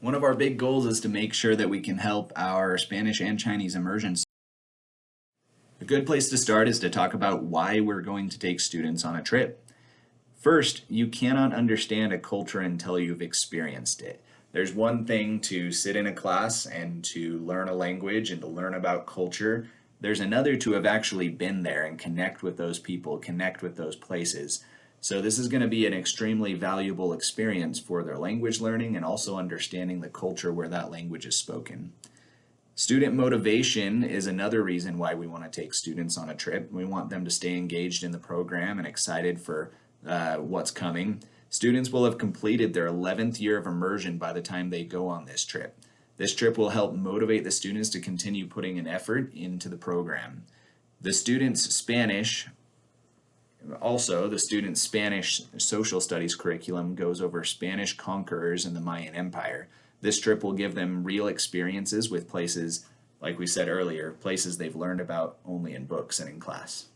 One of our big goals is to make sure that we can help our Spanish and Chinese immersion. A good place to start is to talk about why we're going to take students on a trip. First, you cannot understand a culture until you've experienced it. There's one thing to sit in a class and to learn a language and to learn about culture. There's another to have actually been there and connect with those people, connect with those places. So this is going to be an extremely valuable experience for their language learning and also understanding the culture where that language is spoken. Student motivation is another reason why we want to take students on a trip. We want them to stay engaged in the program and excited for what's coming. Students will have completed their 11th year of immersion by the time they go on this trip. This trip will help motivate the students to continue putting an effort into the program. The students' Spanish social studies curriculum goes over Spanish conquerors in the Mayan Empire. This trip will give them real experiences with places, like we said earlier, places they've learned about only in books and in class.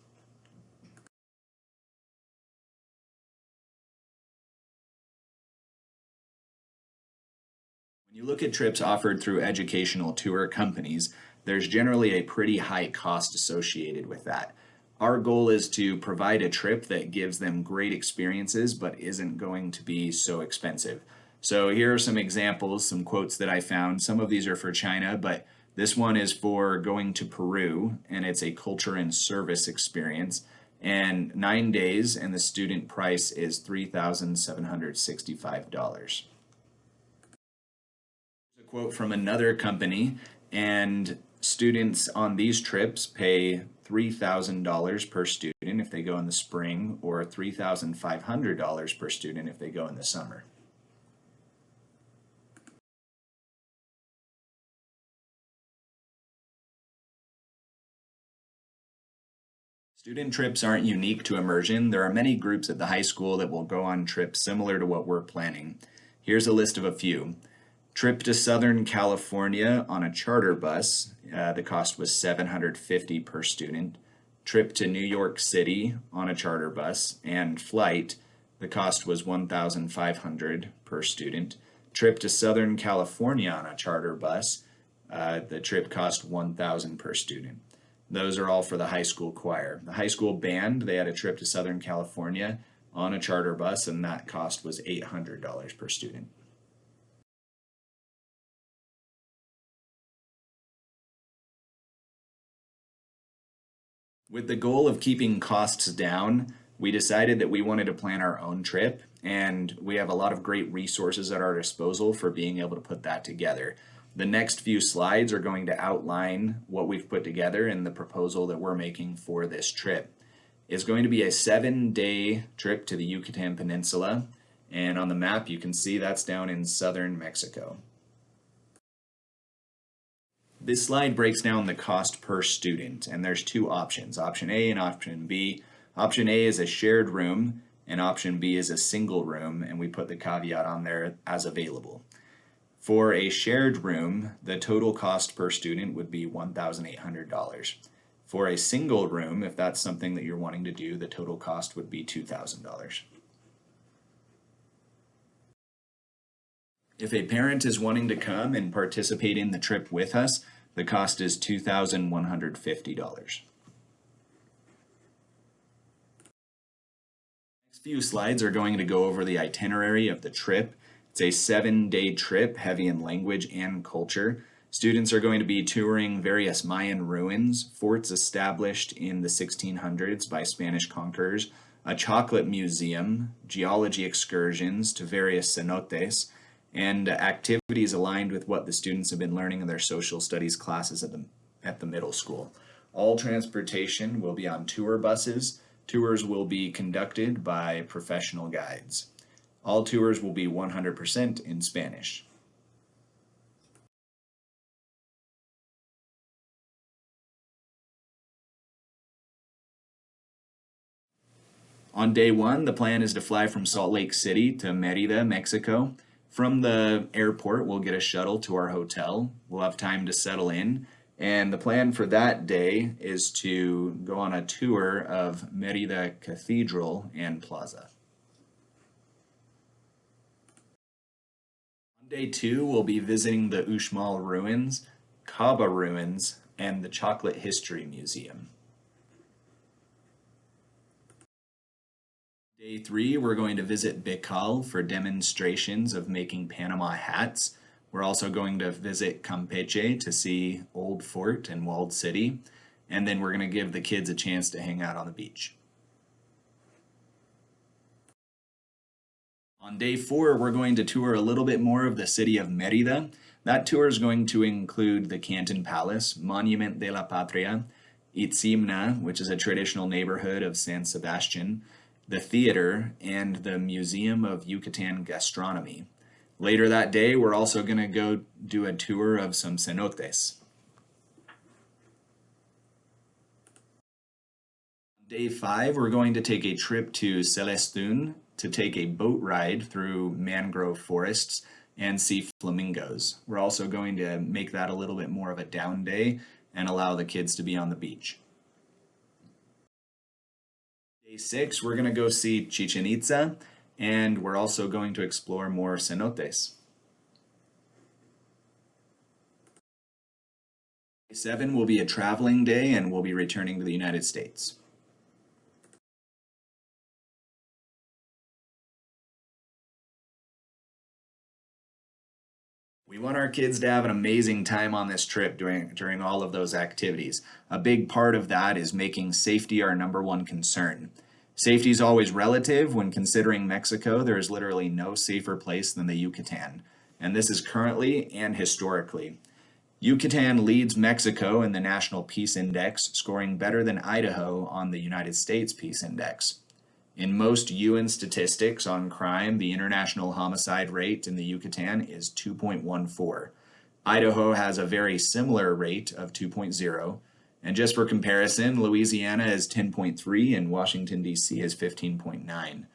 When you look at trips offered through educational tour companies, there's generally a pretty high cost associated with that. Our goal is to provide a trip that gives them great experiences but isn't going to be so expensive. So here are some examples, some quotes that I found. Some of these are for China, but this one is for going to Peru, and it's a culture and service experience. And 9 days, and the student price is $3,765. A quote from another company, and students on these trips pay $3,000 per student if they go in the spring, or $3,500 per student if they go in the summer. Student trips aren't unique to immersion. There are many groups at the high school that will go on trips similar to what we're planning. Here's a list of a few. Trip to Southern California on a charter bus. The cost was $750 per student. Trip to New York City on a charter bus and flight. The cost was $1,500 per student. Trip to Southern California on a charter bus. The trip cost $1,000 per student. Those are all for the high school choir. The high school band, they had a trip to Southern California on a charter bus, and that cost was $800 per student. With the goal of keeping costs down, we decided that we wanted to plan our own trip, and we have a lot of great resources at our disposal for being able to put that together. The next few slides are going to outline what we've put together in the proposal that we're making for this trip. It's going to be a 7-day trip to the Yucatan Peninsula, and on the map you can see that's down in southern Mexico. This slide breaks down the cost per student, and there's two options, option A and option B. Option A is a shared room, and option B is a single room, and we put the caveat on there as available. For a shared room, the total cost per student would be $1,800. For a single room, if that's something that you're wanting to do, the total cost would be $2,000. If a parent is wanting to come and participate in the trip with us, the cost is $2,150. Next few slides are going to go over the itinerary of the trip. It's a 7-day trip, heavy in language and culture. Students are going to be touring various Mayan ruins, forts established in the 1600s by Spanish conquerors, a chocolate museum, geology excursions to various cenotes, and activities aligned with what the students have been learning in their social studies classes at the middle school. All transportation will be on tour buses. Tours will be conducted by professional guides. All tours will be 100% in Spanish. On day one, the plan is to fly from Salt Lake City to Mérida, Mexico. From the airport, we'll get a shuttle to our hotel. We'll have time to settle in. And the plan for that day is to go on a tour of Mérida Cathedral and Plaza. Day 2, we'll be visiting the Uxmal ruins, Kaaba ruins, and the Chocolate History Museum. Day 3, we're going to visit Bicol for demonstrations of making Panama hats. We're also going to visit Campeche to see Old Fort and Walled City. And then we're going to give the kids a chance to hang out on the beach. On day 4, we're going to tour a little bit more of the city of Mérida. That tour is going to include the Canton Palace, Monument de la Patria, Itzimna, which is a traditional neighborhood of San Sebastian, the theater, and the Museum of Yucatan Gastronomy. Later that day, we're also going to go do a tour of some cenotes. Day 5, we're going to take a trip to Celestun to take a boat ride through mangrove forests and see flamingos. We're also going to make that a little bit more of a down day and allow the kids to be on the beach. Day 6, we're going to go see Chichen Itza, and we're also going to explore more cenotes. Day 7 will be a traveling day, and we'll be returning to the United States. We want our kids to have an amazing time on this trip during all of those activities. A big part of that is making safety our number one concern. Safety is always relative. When considering Mexico, there is literally no safer place than the Yucatan, and this is currently and historically. Yucatan leads Mexico in the National Peace Index, scoring better than Idaho on the United States Peace Index. In most UN statistics on crime, the international homicide rate in the Yucatan is 2.14. Idaho has a very similar rate of 2.0. And just for comparison, Louisiana is 10.3 and Washington, D.C. is 15.9.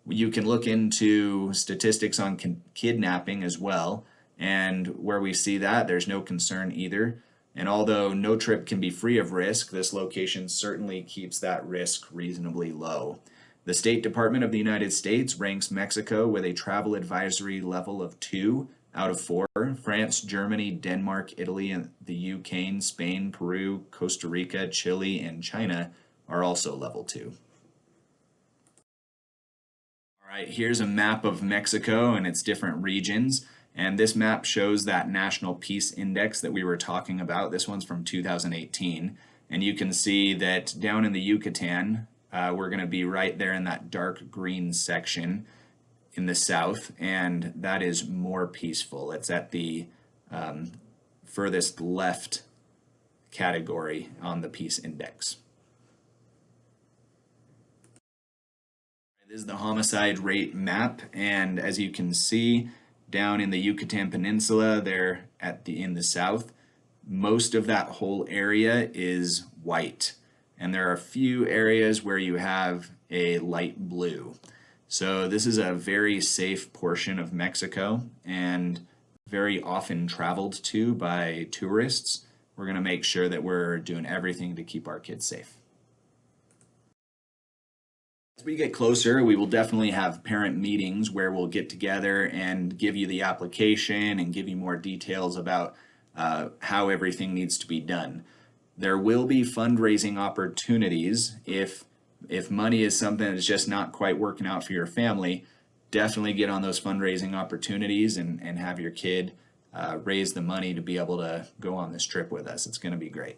You can look into statistics on kidnapping as well, and where we see that, there's no concern either. And although no trip can be free of risk, this location certainly keeps that risk reasonably low. The State Department of the United States ranks Mexico with a travel advisory level of 2 out of 4. France, Germany, Denmark, Italy, and the UK, Spain, Peru, Costa Rica, Chile, and China are also level 2. All right, here's a map of Mexico and its different regions. And this map shows that National Peace Index that we were talking about. This one's from 2018. And you can see that down in the Yucatan, we're going to be right there in that dark green section in the south, and that is more peaceful. It's at the furthest left category on the peace index. This is the homicide rate map, and as you can see, down in the Yucatan Peninsula there in the south, most of that whole area is white. And there are a few areas where you have a light blue. So this is a very safe portion of Mexico and very often traveled to by tourists. We're going to make sure that we're doing everything to keep our kids safe. As we get closer, we will definitely have parent meetings where we'll get together and give you the application and give you more details about how everything needs to be done. There will be fundraising opportunities if money is something that's just not quite working out for your family. Definitely get on those fundraising opportunities and have your kid raise the money to be able to go on this trip with us. It's going to be great.